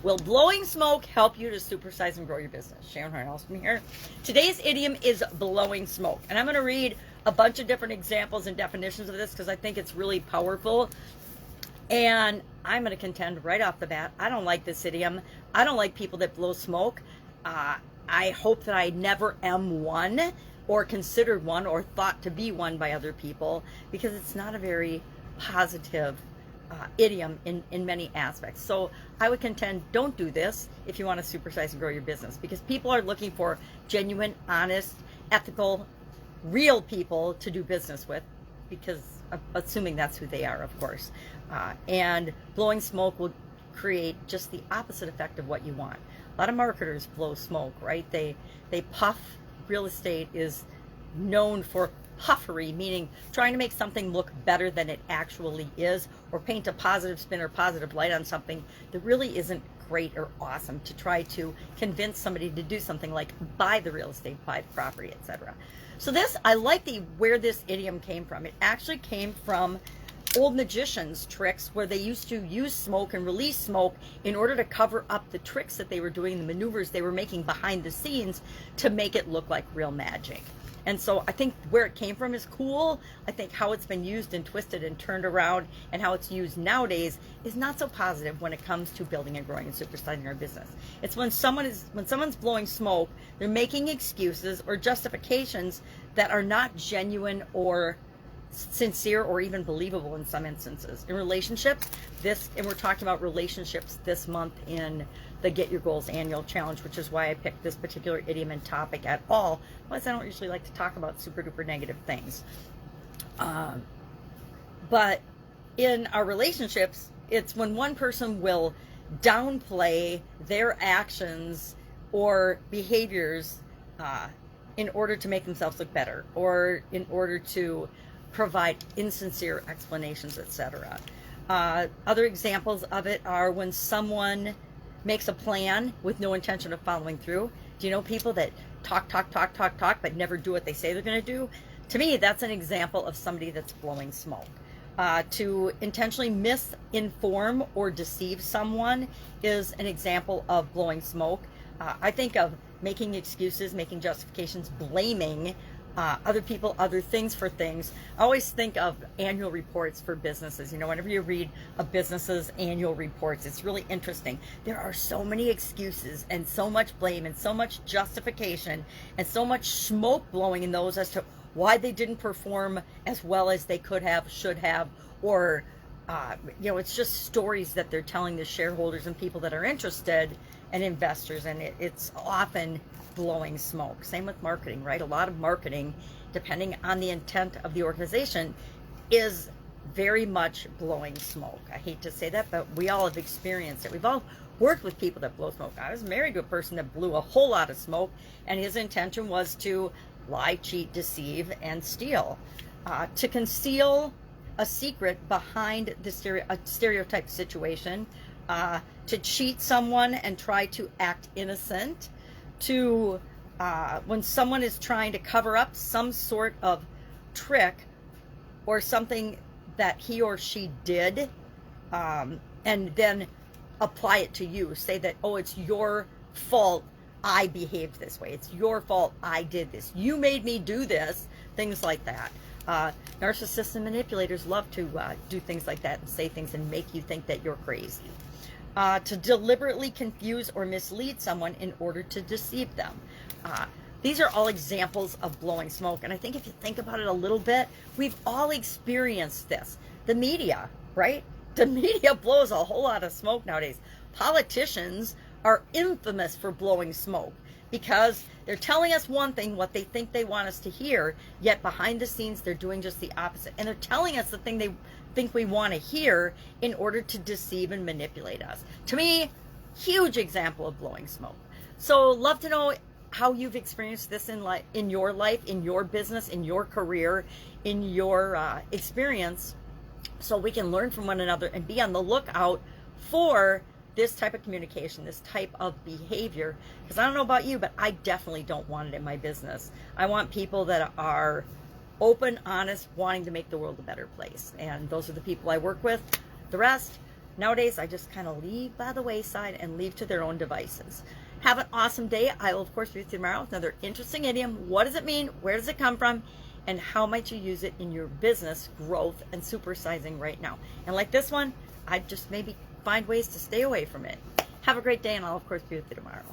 Will blowing smoke help you to supersize and grow your business? Sharon Horne-Ellstrom here. Today's idiom is blowing smoke. And I'm going to read a bunch of different examples and definitions of this because I think it's really powerful. And I'm going to contend right off the bat, I don't like this idiom. I don't like people that blow smoke. I hope that I never am one or considered one or thought to be one by other people, because it's not a very positive idiom in many aspects. So I would contend, don't do this if you want to supersize and grow your business, because people are looking for genuine, honest, ethical, real people to do business with, because assuming that's who they are, of course. And blowing smoke will create just the opposite effect of what you want. A lot of marketers blow smoke, right? They puff. Real estate is known for puffery, meaning trying to make something look better than it actually is, or paint a positive spin or positive light on something that really isn't great or awesome, to try to convince somebody to do something like buy the real estate, buy the property, etc. So this, I like where this idiom came from. It actually came from old magicians' tricks, where they used to use smoke and release smoke in order to cover up the tricks that they were doing, the maneuvers they were making behind the scenes to make it look like real magic. And so I think where it came from is cool. I think how it's been used and twisted and turned around and how it's used nowadays is not so positive when it comes to building and growing and supersizing our business. It's when someone's blowing smoke, they're making excuses or justifications that are not genuine or sincere or even believable in some instances. In relationships, and we're talking about relationships this month in the Get Your Goals annual challenge, which is why I picked this particular idiom and topic at all, because I don't usually like to talk about super duper negative things. But in our relationships, it's when one person will downplay their actions or behaviors in order to make themselves look better, or in order to provide insincere explanations, etc. Other examples of it are when someone makes a plan with no intention of following through. Do you know people that talk, but never do what they say they're going to do? To me, that's an example of somebody that's blowing smoke. To intentionally misinform or deceive someone is an example of blowing smoke. I think of making excuses, making justifications, blaming other people, other things for things. I always think of annual reports for businesses. You know, whenever you read a business's annual reports, it's really interesting. There are so many excuses and so much blame and so much justification and so much smoke blowing in those as to why they didn't perform as well as they could have, should have, or you know, it's just stories that they're telling the shareholders and people that are interested and investors, and it's often blowing smoke. Same with marketing, right? A lot of marketing, depending on the intent of the organization, is very much blowing smoke. I hate to say that, but we all have experienced it. We've all worked with people that blow smoke. I was married to a person that blew a whole lot of smoke, and his intention was to lie, cheat, deceive, and steal. To conceal a secret behind a stereotyped situation, to cheat someone and try to act innocent, to when someone is trying to cover up some sort of trick or something that he or she did, and then apply it to you. Say that, oh, it's your fault I behaved this way. It's your fault I did this. You made me do this. Things like that. Narcissists and manipulators love to do things like that and say things and make you think that you're crazy. To deliberately confuse or mislead someone in order to deceive them. These are all examples of blowing smoke. And I think if you think about it a little bit, we've all experienced this. The media, right? The media blows a whole lot of smoke nowadays. Politicians are infamous for blowing smoke because they're telling us one thing, what they think they want us to hear, yet behind the scenes they're doing just the opposite. And they're telling us the thing they think we want to hear in order to deceive and manipulate us. To me, huge example of blowing smoke. So love to know how you've experienced this in your life, in your business, in your career, in your experience, so we can learn from one another and be on the lookout for this type of communication, this type of behavior. Because I don't know about you, but I definitely don't want it in my business. I want people that are open, honest, wanting to make the world a better place. And those are the people I work with. The rest, Nowadays, I just kind of leave by the wayside and leave to their own devices. Have an awesome day. I will, of course, be with you tomorrow with another interesting idiom. What does it mean? Where does it come from? And how might you use it in your business growth and supersizing right now? And like this one, I'd just maybe find ways to stay away from it. Have a great day, and I'll, of course, be with you tomorrow.